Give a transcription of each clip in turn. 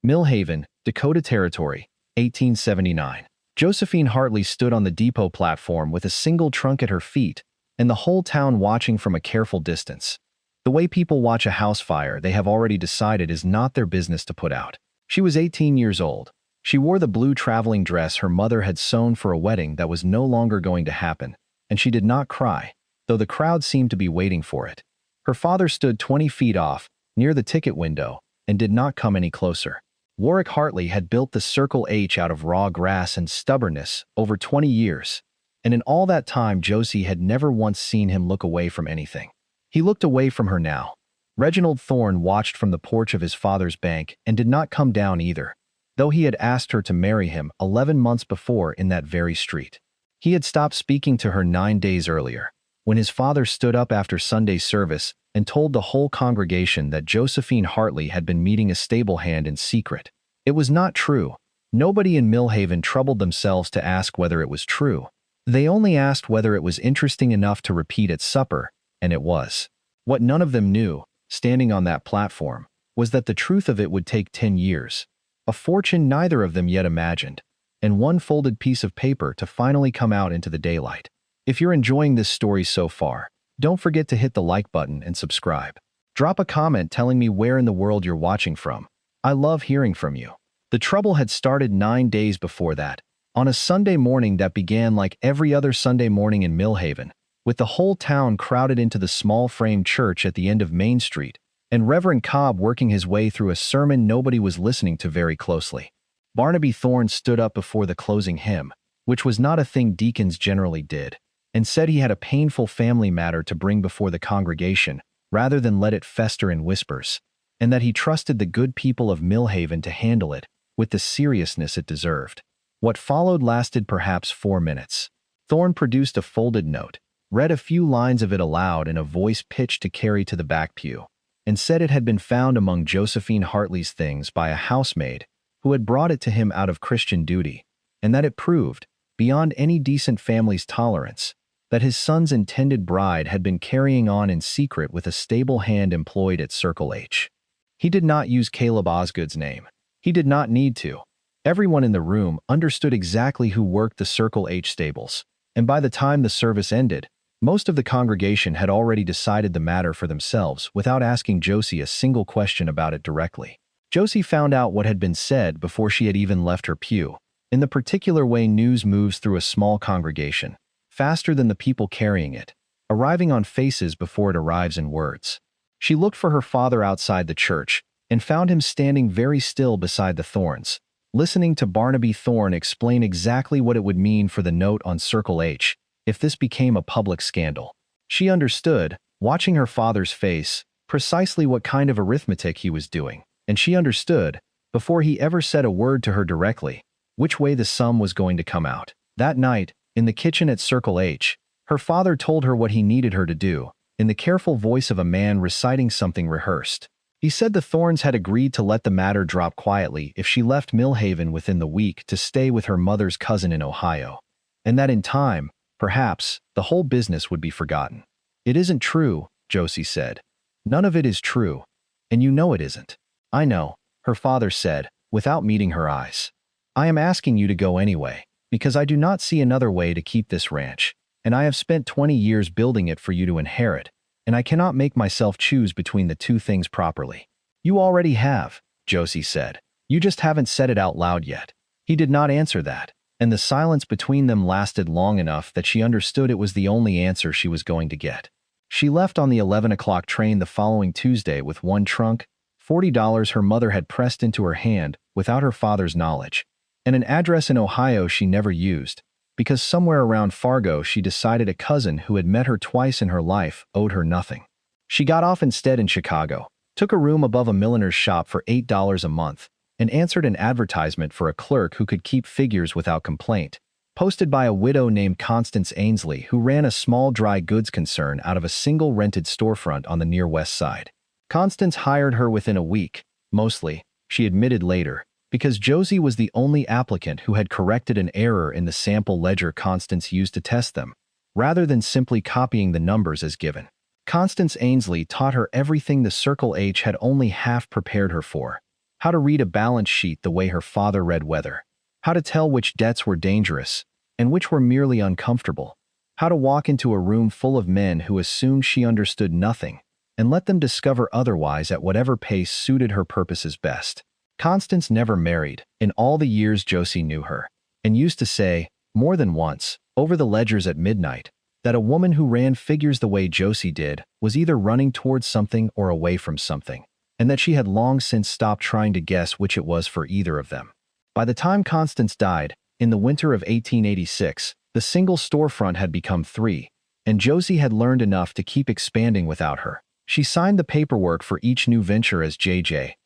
Millhaven, Dakota Territory, 1879. Josephine Hartley stood on the depot platform with a single trunk at her feet, and the whole town watching from a careful distance. The way people watch a house fire they have already decided is not their business to put out. She was 18 years old. She wore the blue traveling dress her mother had sewn for a wedding that was no longer going to happen, and she did not cry, though the crowd seemed to be waiting for it. Her father stood 20 feet off, near the ticket window, and did not come any closer. Warrick Hartley had built the Circle H out of raw grass and stubbornness over 20 years, and in all that time Josie had never once seen him look away from anything. He looked away from her now. Reginald Thorne watched from the porch of his father's bank and did not come down either, though he had asked her to marry him 11 months before in that very street. He had stopped speaking to her 9 days earlier, when his father stood up after Sunday service and told the whole congregation that Josephine Hartley had been meeting a stable hand in secret. It was not true. Nobody in Millhaven troubled themselves to ask whether it was true. They only asked whether it was interesting enough to repeat at supper, and it was. What none of them knew, standing on that platform, was that the truth of it would take 10 years, a fortune neither of them yet imagined, and one folded piece of paper to finally come out into the daylight. If you're enjoying this story so far, don't forget to hit the like button and subscribe. Drop a comment telling me where in the world you're watching from. I love hearing from you. The trouble had started 9 days before that, on a Sunday morning that began like every other Sunday morning in Millhaven, with the whole town crowded into the small frame church at the end of Main Street, and Reverend Cobb working his way through a sermon nobody was listening to very closely. Barnaby Thorne stood up before the closing hymn, which was not a thing deacons generally did, and said he had a painful family matter to bring before the congregation rather than let it fester in whispers, and that he trusted the good people of Millhaven to handle it with the seriousness it deserved. What followed lasted perhaps 4 minutes. Thorne produced a folded note, read a few lines of it aloud in a voice pitched to carry to the back pew, and said it had been found among Josephine Hartley's things by a housemaid who had brought it to him out of Christian duty, and that it proved, beyond any decent family's tolerance, that his son's intended bride had been carrying on in secret with a stable hand employed at Circle H. He did not use Caleb Osgood's name. He did not need to. Everyone in the room understood exactly who worked the Circle H stables, and by the time the service ended, most of the congregation had already decided the matter for themselves without asking Josie a single question about it directly. Josie found out what had been said before she had even left her pew, in the particular way news moves through a small congregation, faster than the people carrying it, arriving on faces before it arrives in words. She looked for her father outside the church and found him standing very still beside the Thornes, listening to Barnaby Thorne explain exactly what it would mean for the note on Circle H if this became a public scandal. She understood, watching her father's face, precisely what kind of arithmetic he was doing, and she understood, before he ever said a word to her directly, which way the sum was going to come out. That night, in the kitchen at Circle H, her father told her what he needed her to do, in the careful voice of a man reciting something rehearsed. He said the Thornes had agreed to let the matter drop quietly if she left Millhaven within the week to stay with her mother's cousin in Ohio, and that in time, perhaps, the whole business would be forgotten. "It isn't true," Josie said. "None of it is true, and you know it isn't." "I know," her father said, without meeting her eyes. "I am asking you to go anyway, because I do not see another way to keep this ranch, and I have spent 20 years building it for you to inherit, and I cannot make myself choose between the two things properly." "You already have," Josie said. "You just haven't said it out loud yet." He did not answer that, and the silence between them lasted long enough that she understood it was the only answer she was going to get. She left on the 11 o'clock train the following Tuesday with one trunk, $40 her mother had pressed into her hand without her father's knowledge, and an address in Ohio she never used, because somewhere around Fargo she decided a cousin who had met her twice in her life owed her nothing. She got off instead in Chicago, took a room above a milliner's shop for $8 a month, and answered an advertisement for a clerk who could keep figures without complaint, posted by a widow named Constance Ainsley who ran a small dry goods concern out of a single rented storefront on the near west side. Constance hired her within a week, mostly, she admitted later, because Josie was the only applicant who had corrected an error in the sample ledger Constance used to test them, rather than simply copying the numbers as given. Constance Ainsley taught her everything the Circle H had only half prepared her for: how to read a balance sheet the way her father read weather, how to tell which debts were dangerous and which were merely uncomfortable, how to walk into a room full of men who assumed she understood nothing and let them discover otherwise at whatever pace suited her purposes best. Constance never married in all the years Josie knew her, and used to say, more than once, over the ledgers at midnight, that a woman who ran figures the way Josie did was either running towards something or away from something, and that she had long since stopped trying to guess which it was for either of them. By the time Constance died, in the winter of 1886, the single storefront had become 3, and Josie had learned enough to keep expanding without her. She signed the paperwork for each new venture as J.J.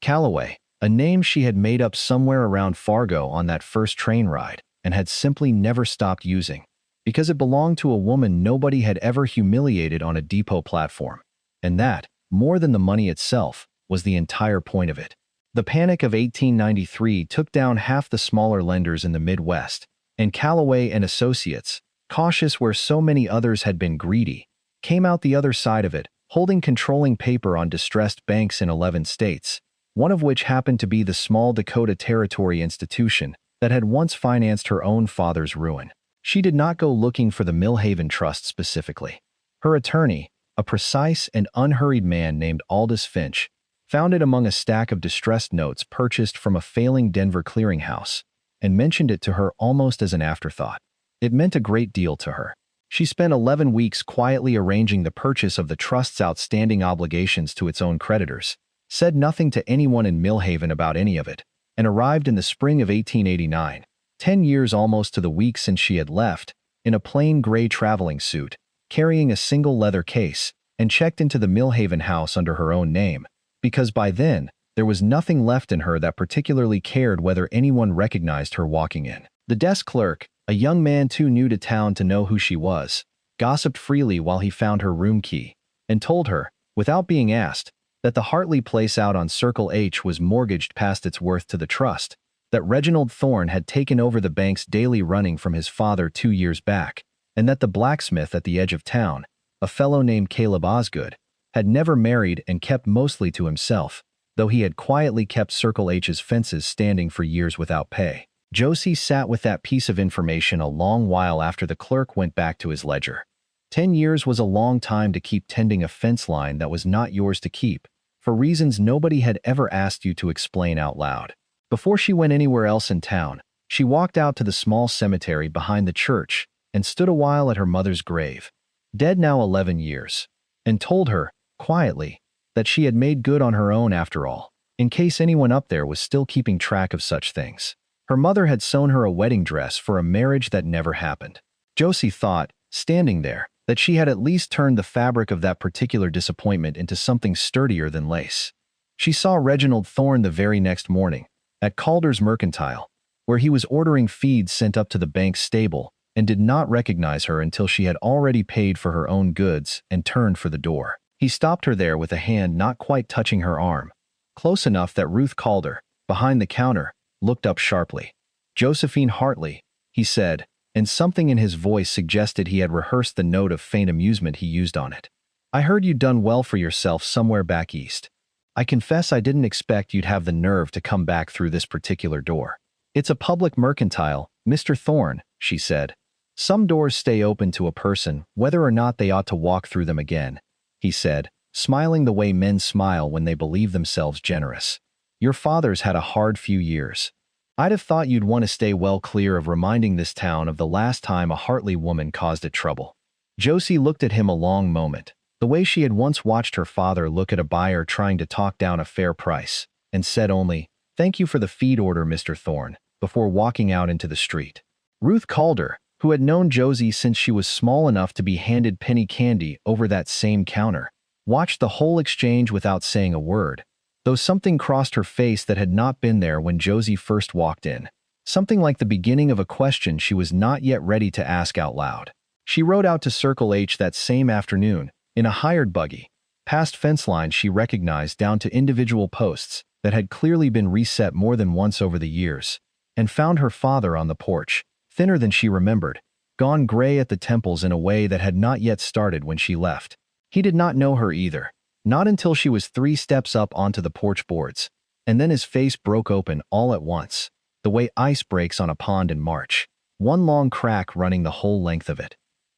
Calloway, a name she had made up somewhere around Fargo on that first train ride and had simply never stopped using, because it belonged to a woman nobody had ever humiliated on a depot platform. And that, more than the money itself, was the entire point of it. The Panic of 1893 took down half the smaller lenders in the Midwest, and Calloway and Associates, cautious where so many others had been greedy, came out the other side of it, holding controlling paper on distressed banks in 11 states, one of which happened to be the small Dakota Territory institution that had once financed her own father's ruin. She did not go looking for the Millhaven Trust specifically. Her attorney, a precise and unhurried man named Aldous Finch, found it among a stack of distressed notes purchased from a failing Denver clearinghouse, and mentioned it to her almost as an afterthought. It meant a great deal to her. She spent 11 weeks quietly arranging the purchase of the trust's outstanding obligations to its own creditors, said nothing to anyone in Millhaven about any of it, and arrived in the spring of 1889, 10 years almost to the week since she had left, in a plain gray traveling suit, carrying a single leather case, and checked into the Millhaven house under her own name, because by then, there was nothing left in her that particularly cared whether anyone recognized her walking in. The desk clerk, a young man too new to town to know who she was, gossiped freely while he found her room key, and told her, without being asked, that the Hartley place out on Circle H was mortgaged past its worth to the trust, that Reginald Thorne had taken over the bank's daily running from his father 2 years back, and that the blacksmith at the edge of town, a fellow named Caleb Osgood, had never married and kept mostly to himself, though he had quietly kept Circle H's fences standing for years without pay. Josie sat with that piece of information a long while after the clerk went back to his ledger. 10 years was a long time to keep tending a fence line that was not yours to keep, for reasons nobody had ever asked you to explain out loud. Before she went anywhere else in town, she walked out to the small cemetery behind the church and stood a while at her mother's grave, dead now 11 years, and told her, quietly, that she had made good on her own after all, in case anyone up there was still keeping track of such things. Her mother had sewn her a wedding dress for a marriage that never happened. Josie thought, standing there, that she had at least turned the fabric of that particular disappointment into something sturdier than lace. She saw Reginald Thorne the very next morning, at Calder's Mercantile, where he was ordering feeds sent up to the bank's stable, and did not recognize her until she had already paid for her own goods and turned for the door. He stopped her there with a hand not quite touching her arm, close enough that Ruth Calder, behind the counter, looked up sharply. "Josephine Hartley," he said, and something in his voice suggested he had rehearsed the note of faint amusement he used on it. "I heard you'd done well for yourself somewhere back east. I confess I didn't expect you'd have the nerve to come back through this particular door." "It's a public mercantile, Mr. Thorne," she said. "Some doors stay open to a person, whether or not they ought to walk through them again," he said, smiling the way men smile when they believe themselves generous. "Your father's had a hard few years. I'd have thought you'd want to stay well clear of reminding this town of the last time a Hartley woman caused it trouble." Josie looked at him a long moment, the way she had once watched her father look at a buyer trying to talk down a fair price, and said only, "Thank you for the feed order, Mr. Thorne," before walking out into the street. Ruth Calder, who had known Josie since she was small enough to be handed penny candy over that same counter, watched the whole exchange without saying a word, though something crossed her face that had not been there when Josie first walked in, something like the beginning of a question she was not yet ready to ask out loud. She rode out to Circle H that same afternoon, in a hired buggy, past fence lines she recognized down to individual posts that had clearly been reset more than once over the years, and found her father on the porch, thinner than she remembered, gone gray at the temples in a way that had not yet started when she left. He did not know her either, not until she was 3 steps up onto the porch boards, And then his face broke open all at once, the way ice breaks on a pond in March, one long crack running the whole length of it.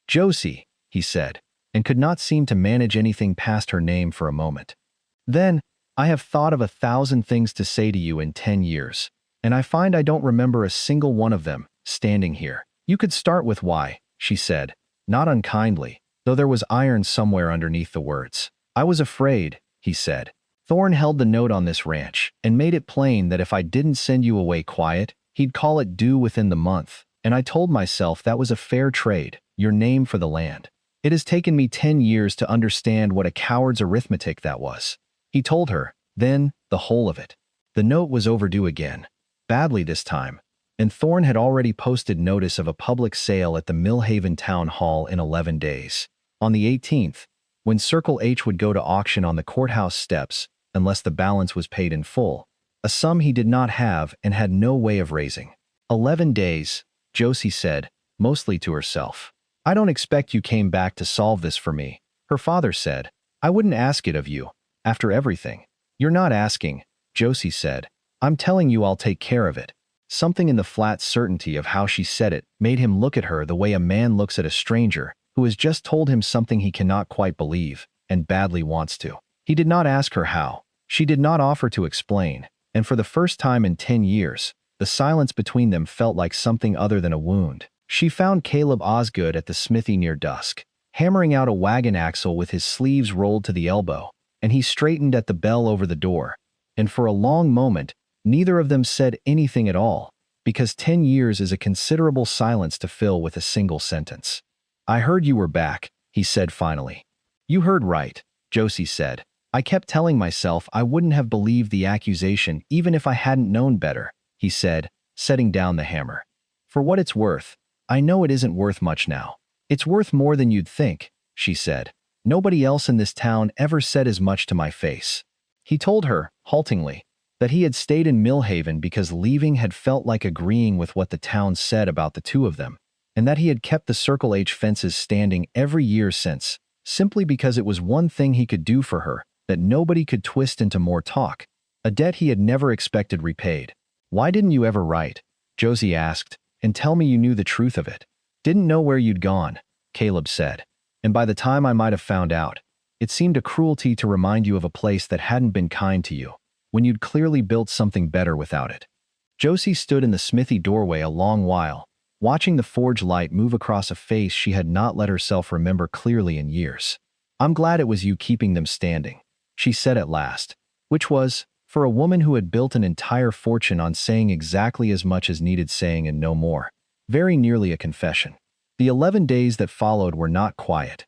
"Josie," he said, and could not seem to manage anything past her name for a moment. "Then, I have thought of 1,000 things to say to you in 10 years, and I find I don't remember a single one of them, standing here." "You could start with why," she said, not unkindly, though there was iron somewhere underneath the words. "I was afraid," he said. "Thorne held the note on this ranch and made it plain that if I didn't send you away quiet, he'd call it due within the month, and I told myself that was a fair trade, your name for the land. It has taken me 10 years to understand what a coward's arithmetic that was." He told her, then, the whole of it. The note was overdue again, badly this time, and Thorne had already posted notice of a public sale at the Millhaven Town Hall in 11 days. On the 18th, when Circle H would go to auction on the courthouse steps, unless the balance was paid in full, a sum he did not have and had no way of raising. 11 days, Josie said, mostly to herself. "I don't expect you came back to solve this for me," her father said. "I wouldn't ask it of you, after everything." "You're not asking," Josie said. "I'm telling you I'll take care of it." Something in the flat certainty of how she said it made him look at her the way a man looks at a stranger who has just told him something he cannot quite believe and badly wants to. He did not ask her how. She did not offer to explain, and for the first time in 10 years, the silence between them felt like something other than a wound. She found Caleb Osgood at the smithy near dusk, hammering out a wagon axle with his sleeves rolled to the elbow, and he straightened at the bell over the door, and for a long moment, neither of them said anything at all, because 10 years is a considerable silence to fill with a single sentence. "I heard you were back," he said finally. "You heard right," Josie said. "I kept telling myself I wouldn't have believed the accusation even if I hadn't known better," he said, setting down the hammer. "For what it's worth, I know it isn't worth much now." "It's worth more than you'd think," she said. "Nobody else in this town ever said as much to my face." He told her, haltingly, that he had stayed in Millhaven because leaving had felt like agreeing with what the town said about the two of them, and that he had kept the Circle H fences standing every year since, simply because it was one thing he could do for her that nobody could twist into more talk, a debt he had never expected repaid. "Why didn't you ever write?" Josie asked, "and tell me you knew the truth of it?" "Didn't know where you'd gone," Caleb said, "and by the time I might have found out, it seemed a cruelty to remind you of a place that hadn't been kind to you, when you'd clearly built something better without it." Josie stood in the smithy doorway a long while, watching the forge light move across a face she had not let herself remember clearly in years. "I'm glad it was you keeping them standing," she said at last, which was, for a woman who had built an entire fortune on saying exactly as much as needed saying and no more, very nearly a confession. The 11 days that followed were not quiet.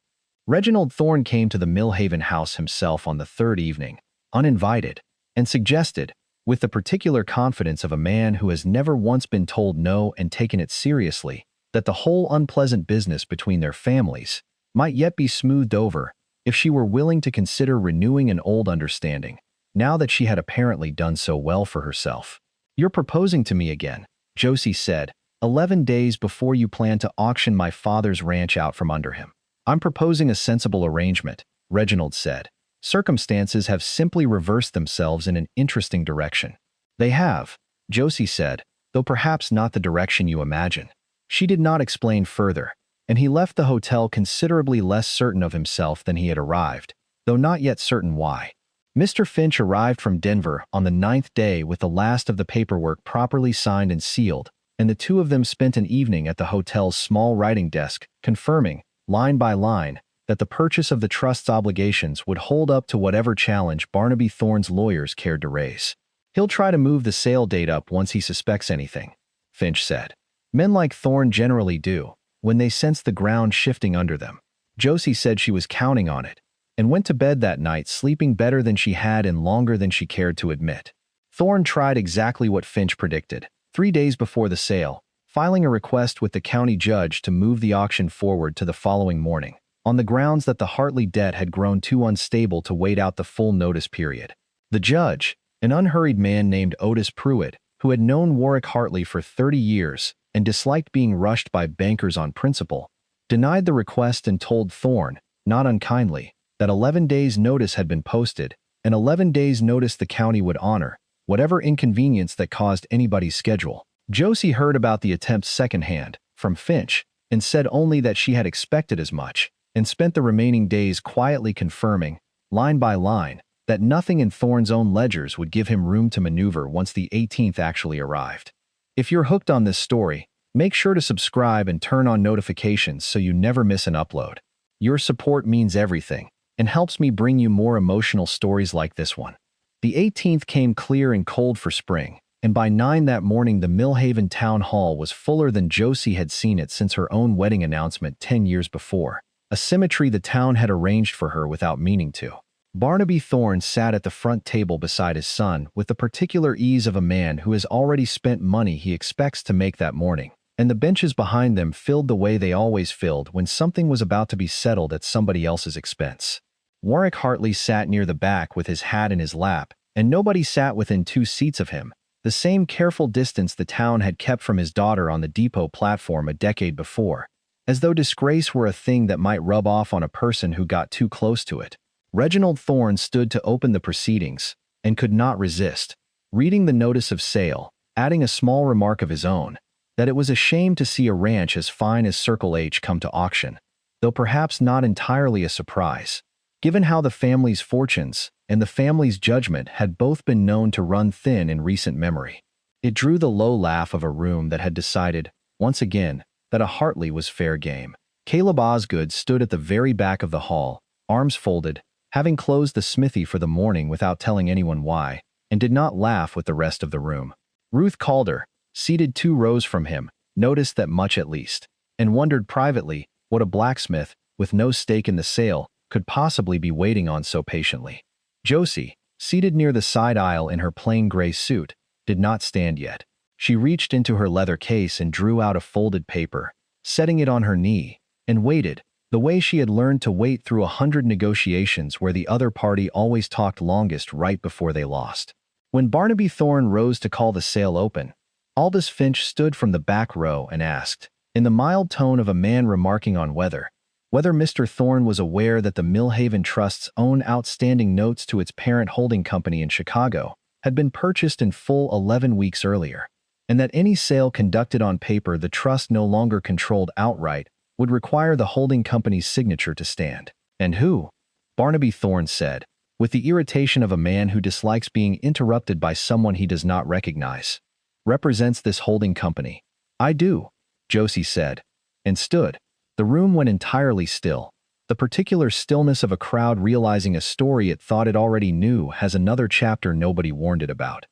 Reginald Thorne came to the Millhaven house himself on the third evening, uninvited, and suggested, with the particular confidence of a man who has never once been told no and taken it seriously, that the whole unpleasant business between their families might yet be smoothed over if she were willing to consider renewing an old understanding, now that she had apparently done so well for herself. "You're proposing to me again," Josie said, 11 days before you plan to auction my father's ranch out from under him." "I'm proposing a sensible arrangement," Reginald said. "Circumstances have simply reversed themselves in an interesting direction." "They have," Josie said, "though perhaps not the direction you imagine." She did not explain further, and he left the hotel considerably less certain of himself than he had arrived, though not yet certain why. Mr. Finch arrived from Denver on the 9th day with the last of the paperwork properly signed and sealed, and the two of them spent an evening at the hotel's small writing desk, confirming, line by line, that the purchase of the trust's obligations would hold up to whatever challenge Barnaby Thorne's lawyers cared to raise. "He'll try to move the sale date up once he suspects anything," Finch said. "Men like Thorne generally do, when they sense the ground shifting under them." Josie said she was counting on it, and went to bed that night sleeping better than she had and longer than she cared to admit. Thorne tried exactly what Finch predicted. 3 days before the sale, filing a request with the county judge to move the auction forward to the following morning, on the grounds that the Hartley debt had grown too unstable to wait out the full notice period. The judge, an unhurried man named Otis Pruitt, who had known Warrick Hartley for 30 years and disliked being rushed by bankers on principle, denied the request and told Thorne, not unkindly, that 11 days' notice had been posted, and 11 days' notice the county would honor, whatever inconvenience that caused anybody's schedule. Josie heard about the attempt secondhand, from Finch, and said only that she had expected as much, and spent the remaining days quietly confirming, line by line, that nothing in Thorne's own ledgers would give him room to maneuver once the 18th actually arrived. If you're hooked on this story, make sure to subscribe and turn on notifications so you never miss an upload. Your support means everything, and helps me bring you more emotional stories like this one. The 18th came clear and cold for spring, and by 9 that morning the Millhaven town hall was fuller than Josie had seen it since her own wedding announcement 10 years before, a symmetry the town had arranged for her without meaning to. Barnaby Thorne sat at the front table beside his son with the particular ease of a man who has already spent money he expects to make that morning, and the benches behind them filled the way they always filled when something was about to be settled at somebody else's expense. Warrick Hartley sat near the back with his hat in his lap, and nobody sat within 2 seats of him, the same careful distance the town had kept from his daughter on the depot platform a decade before, as though disgrace were a thing that might rub off on a person who got too close to it. Reginald Thorne stood to open the proceedings, and could not resist, reading the notice of sale, adding a small remark of his own, that it was a shame to see a ranch as fine as Circle H come to auction, though perhaps not entirely a surprise, given how the family's fortunes and the family's judgment had both been known to run thin in recent memory. It drew the low laugh of a room that had decided, once again, that a Hartley was fair game. Caleb Osgood stood at the very back of the hall, arms folded, having closed the smithy for the morning without telling anyone why, and did not laugh with the rest of the room. Ruth Calder, seated 2 rows from him, noticed that much at least, and wondered privately what a blacksmith, with no stake in the sale, could possibly be waiting on so patiently. Josie, seated near the side aisle in her plain gray suit, did not stand yet. She reached into her leather case and drew out a folded paper, setting it on her knee, and waited, the way she had learned to wait through 100 negotiations where the other party always talked longest right before they lost. When Barnaby Thorne rose to call the sale open, Aldous Finch stood from the back row and asked, in the mild tone of a man remarking on whether Mr. Thorne was aware that the Millhaven Trust's own outstanding notes to its parent holding company in Chicago had been purchased in full 11 weeks earlier, and that any sale conducted on paper the trust no longer controlled outright would require the holding company's signature to stand. And who? Barnaby Thorne said, with the irritation of a man who dislikes being interrupted by someone he does not recognize. Represents this holding company. I do, Josie said, and stood. The room went entirely still, the particular stillness of a crowd realizing a story it thought it already knew has another chapter nobody warned it about.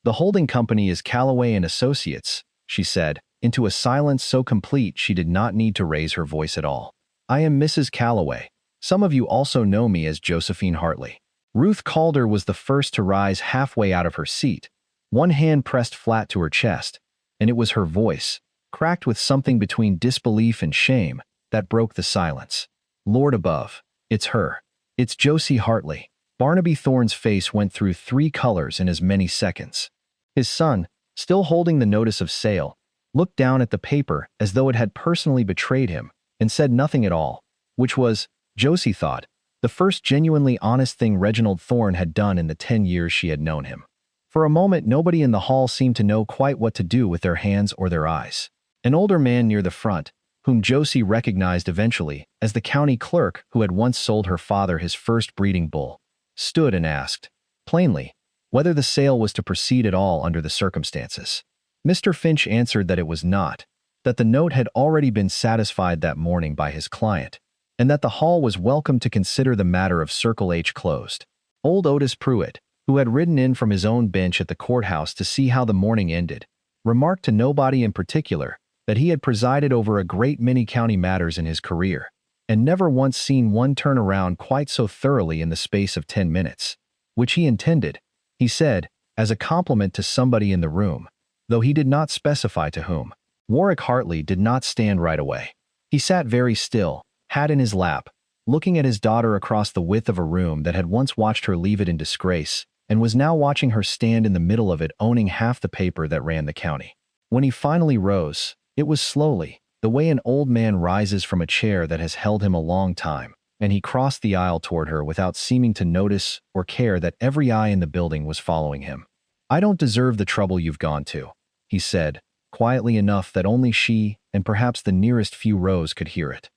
The holding company is Calloway and Associates, she said, into a silence so complete she did not need to raise her voice at all. I am Mrs. Calloway. Some of you also know me as Josephine Hartley. Ruth Calder was the first to rise halfway out of her seat, one hand pressed flat to her chest, and it was her voice, cracked with something between disbelief and shame, that broke the silence. Lord above, it's her. It's Josie Hartley. Barnaby Thorne's face went through 3 colors in as many seconds. His son, still holding the notice of sale, looked down at the paper as though it had personally betrayed him, and said nothing at all, which was, Josie thought, the first genuinely honest thing Reginald Thorne had done in the 10 years she had known him. For a moment nobody in the hall seemed to know quite what to do with their hands or their eyes. An older man near the front, whom Josie recognized eventually as the county clerk who had once sold her father his first breeding bull, stood and asked, plainly, whether the sale was to proceed at all under the circumstances. Mr. Finch answered that it was not, that the note had already been satisfied that morning by his client, and that the hall was welcome to consider the matter of Circle H closed. Old Otis Pruitt, who had ridden in from his own bench at the courthouse to see how the morning ended, remarked to nobody in particular that he had presided over a great many county matters in his career, and never once seen one turn around quite so thoroughly in the space of 10 minutes, which he intended, he said, as a compliment to somebody in the room, though he did not specify to whom. Warrick Hartley did not stand right away. He sat very still, hat in his lap, looking at his daughter across the width of a room that had once watched her leave it in disgrace, and was now watching her stand in the middle of it owning half the paper that ran the county. When he finally rose, it was slowly, the way an old man rises from a chair that has held him a long time, and he crossed the aisle toward her without seeming to notice or care that every eye in the building was following him. I don't deserve the trouble you've gone to, he said, quietly enough that only she and perhaps the nearest few rows could hear it.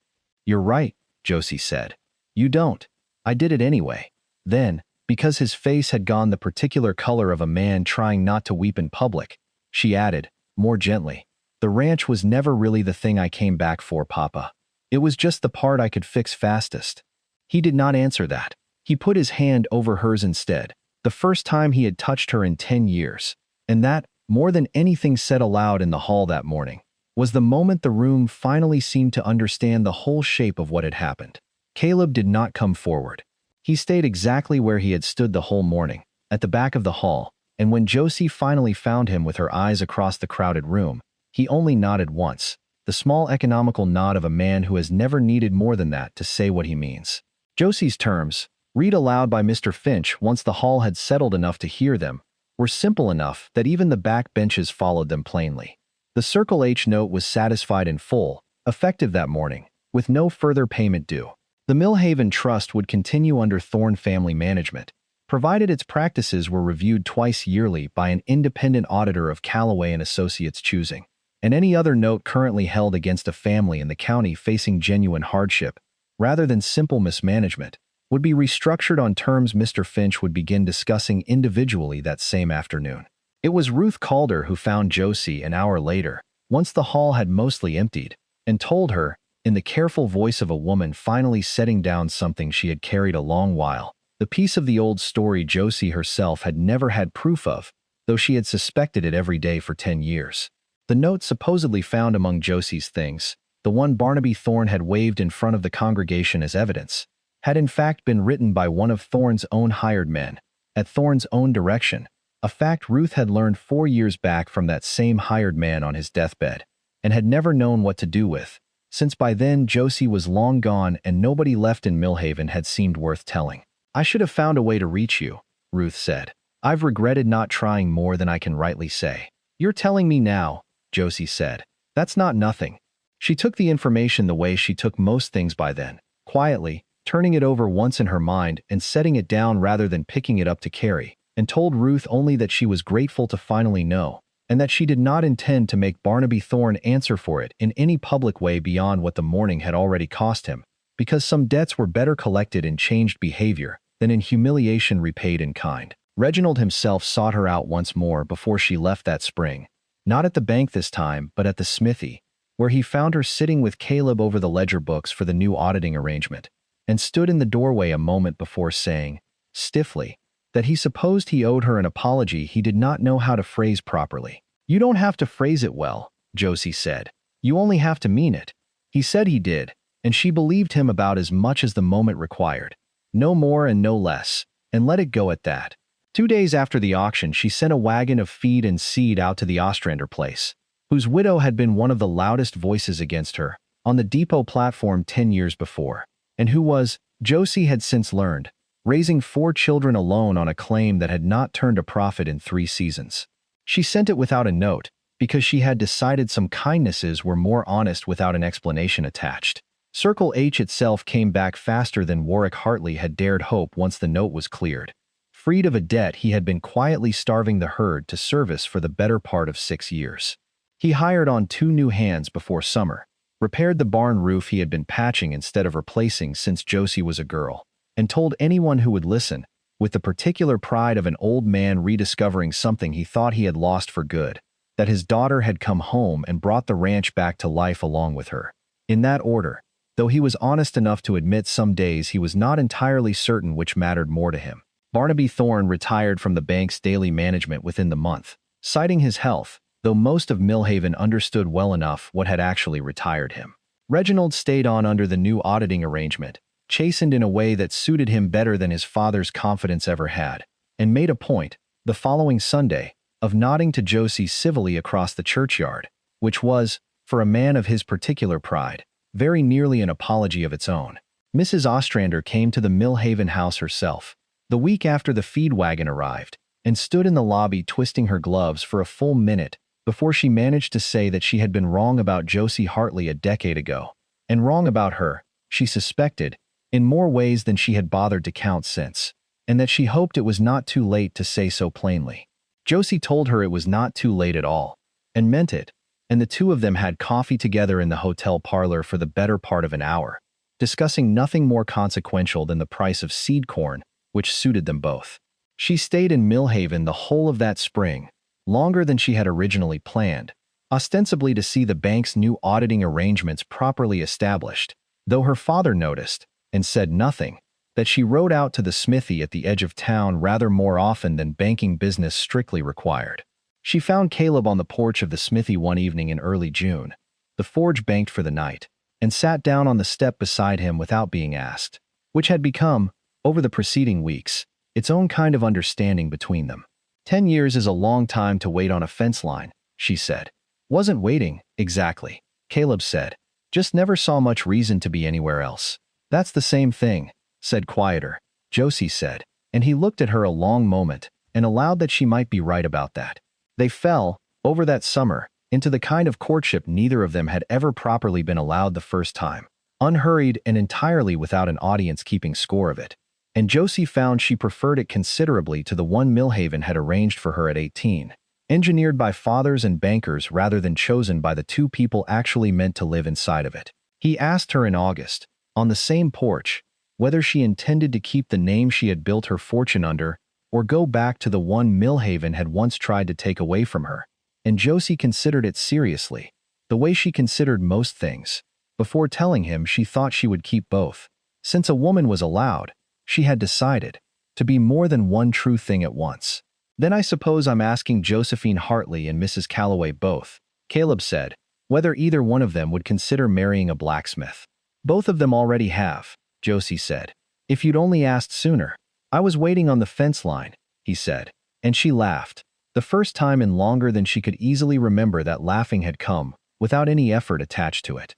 You're right, Josie said. You don't. I did it anyway. Then, because his face had gone the particular color of a man trying not to weep in public, she added, more gently, the ranch was never really the thing I came back for, Papa. It was just the part I could fix fastest. He did not answer that. He put his hand over hers instead, the first time he had touched her in 10 years. And that, more than anything said aloud in the hall that morning, was the moment the room finally seemed to understand the whole shape of what had happened. Caleb did not come forward. He stayed exactly where he had stood the whole morning, at the back of the hall, and when Josie finally found him with her eyes across the crowded room, he only nodded once, the small economical nod of a man who has never needed more than that to say what he means. Josie's terms, read aloud by Mr. Finch once the hall had settled enough to hear them, were simple enough that even the back benches followed them plainly. The Circle H note was satisfied in full, effective that morning, with no further payment due. The Millhaven Trust would continue under Thorne family management, provided its practices were reviewed twice yearly by an independent auditor of Calloway and Associates choosing, and any other note currently held against a family in the county facing genuine hardship, rather than simple mismanagement, would be restructured on terms Mr. Finch would begin discussing individually that same afternoon. It was Ruth Calder who found Josie an hour later, once the hall had mostly emptied, and told her, in the careful voice of a woman finally setting down something she had carried a long while, the piece of the old story Josie herself had never had proof of, though she had suspected it every day for 10 years. The note supposedly found among Josie's things, the one Barnaby Thorne had waved in front of the congregation as evidence, had in fact been written by one of Thorne's own hired men, at Thorne's own direction, a fact Ruth had learned 4 years back from that same hired man on his deathbed, and had never known what to do with, since by then Josie was long gone and nobody left in Millhaven had seemed worth telling. I should have found a way to reach you, Ruth said. I've regretted not trying more than I can rightly say. You're telling me now, Josie said. That's not nothing. She took the information the way she took most things by then, quietly, turning it over once in her mind and setting it down rather than picking it up to carry, and told Ruth only that she was grateful to finally know, and that she did not intend to make Barnaby Thorne answer for it in any public way beyond what the morning had already cost him, because some debts were better collected in changed behavior than in humiliation repaid in kind. Reginald himself sought her out once more before she left that spring, not at the bank this time, but at the smithy, where he found her sitting with Caleb over the ledger books for the new auditing arrangement, and stood in the doorway a moment before saying, stiffly, that he supposed he owed her an apology he did not know how to phrase properly. You don't have to phrase it well, Josie said. You only have to mean it. He said he did, and she believed him about as much as the moment required. No more and no less, and let it go at that. 2 days after the auction, she sent a wagon of feed and seed out to the Ostrander place, whose widow had been one of the loudest voices against her, on the depot platform 10 years before, and who was, Josie had since learned, raising 4 children alone on a claim that had not turned a profit in 3 seasons. She sent it without a note, because she had decided some kindnesses were more honest without an explanation attached. Circle H itself came back faster than Warrick Hartley had dared hope once the note was cleared. Freed of a debt he had been quietly starving the herd to service for the better part of 6 years. He hired on 2 new hands before summer, repaired the barn roof he had been patching instead of replacing since Josie was a girl, and told anyone who would listen, with the particular pride of an old man rediscovering something he thought he had lost for good, that his daughter had come home and brought the ranch back to life along with her. In that order, though he was honest enough to admit some days he was not entirely certain which mattered more to him. Barnaby Thorne retired from the bank's daily management within the month, citing his health, though most of Millhaven understood well enough what had actually retired him. Reginald stayed on under the new auditing arrangement, chastened in a way that suited him better than his father's confidence ever had, and made a point, the following Sunday, of nodding to Josie civilly across the churchyard, which was, for a man of his particular pride, very nearly an apology of its own. Mrs. Ostrander came to the Millhaven house herself, the week after the feed wagon arrived, and stood in the lobby twisting her gloves for a full minute before she managed to say that she had been wrong about Josie Hartley a decade ago, and wrong about her, she suspected, in more ways than she had bothered to count since, and that she hoped it was not too late to say so plainly. Josie told her it was not too late at all, and meant it, and the two of them had coffee together in the hotel parlor for the better part of an hour, discussing nothing more consequential than the price of seed corn, which suited them both. She stayed in Millhaven the whole of that spring, longer than she had originally planned, ostensibly to see the bank's new auditing arrangements properly established, though her father noticed, and said nothing, that she rode out to the smithy at the edge of town rather more often than banking business strictly required. She found Caleb on the porch of the smithy one evening in early June, the forge banked for the night, and sat down on the step beside him without being asked, which had become, over the preceding weeks, its own kind of understanding between them. 10 years is a long time to wait on a fence line, she said. Wasn't waiting, exactly, Caleb said. Just never saw much reason to be anywhere else. That's the same thing, said quieter, Josie said, and he looked at her a long moment and allowed that she might be right about that. They fell, over that summer, into the kind of courtship neither of them had ever properly been allowed the first time, unhurried and entirely without an audience keeping score of it. And Josie found she preferred it considerably to the one Millhaven had arranged for her at 18, engineered by fathers and bankers rather than chosen by the two people actually meant to live inside of it. He asked her in August, on the same porch, whether she intended to keep the name she had built her fortune under or go back to the one Millhaven had once tried to take away from her, and Josie considered it seriously, the way she considered most things. Before telling him she thought she would keep both. Since a woman was allowed, she had decided, to be more than one true thing at once. Then I suppose I'm asking Josephine Hartley and Mrs. Calloway both, Caleb said, whether either one of them would consider marrying a blacksmith. Both of them already have, Josie said. If you'd only asked sooner. I was waiting on the fence line, he said, and she laughed, the first time in longer than she could easily remember that laughing had come, without any effort attached to it.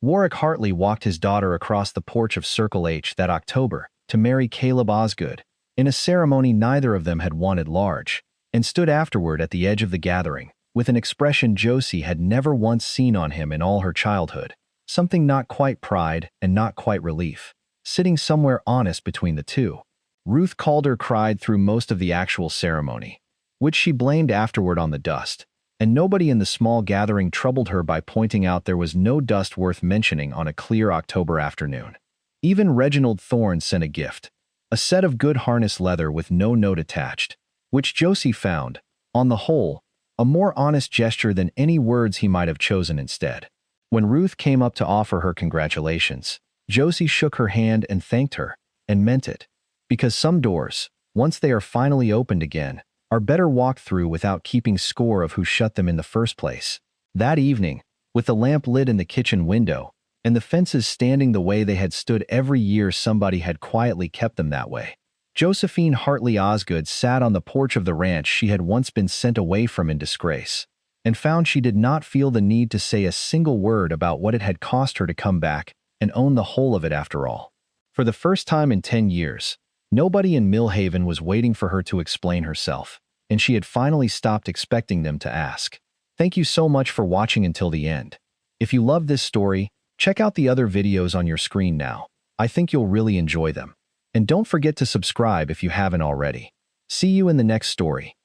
Warrick Hartley walked his daughter across the porch of Circle H that October to marry Caleb Osgood, in a ceremony neither of them had wanted large, and stood afterward at the edge of the gathering, with an expression Josie had never once seen on him in all her childhood, something not quite pride and not quite relief, sitting somewhere honest between the two. Ruth Calder cried through most of the actual ceremony, which she blamed afterward on the dust, and nobody in the small gathering troubled her by pointing out there was no dust worth mentioning on a clear October afternoon. Even Reginald Thorne sent a gift, a set of good harness leather with no note attached, which Josie found, on the whole, a more honest gesture than any words he might have chosen instead. When Ruth came up to offer her congratulations, Josie shook her hand and thanked her, and meant it. Because some doors, once they are finally opened again, are better walked through without keeping score of who shut them in the first place. That evening, with the lamp lit in the kitchen window, and the fences standing the way they had stood every year somebody had quietly kept them that way, Josephine Hartley Osgood sat on the porch of the ranch she had once been sent away from in disgrace, and found she did not feel the need to say a single word about what it had cost her to come back and own the whole of it after all. For the first time in 10 years, nobody in Millhaven was waiting for her to explain herself, and she had finally stopped expecting them to ask. Thank you so much for watching until the end. If you love this story, check out the other videos on your screen now. I think you'll really enjoy them. And don't forget to subscribe if you haven't already. See you in the next story.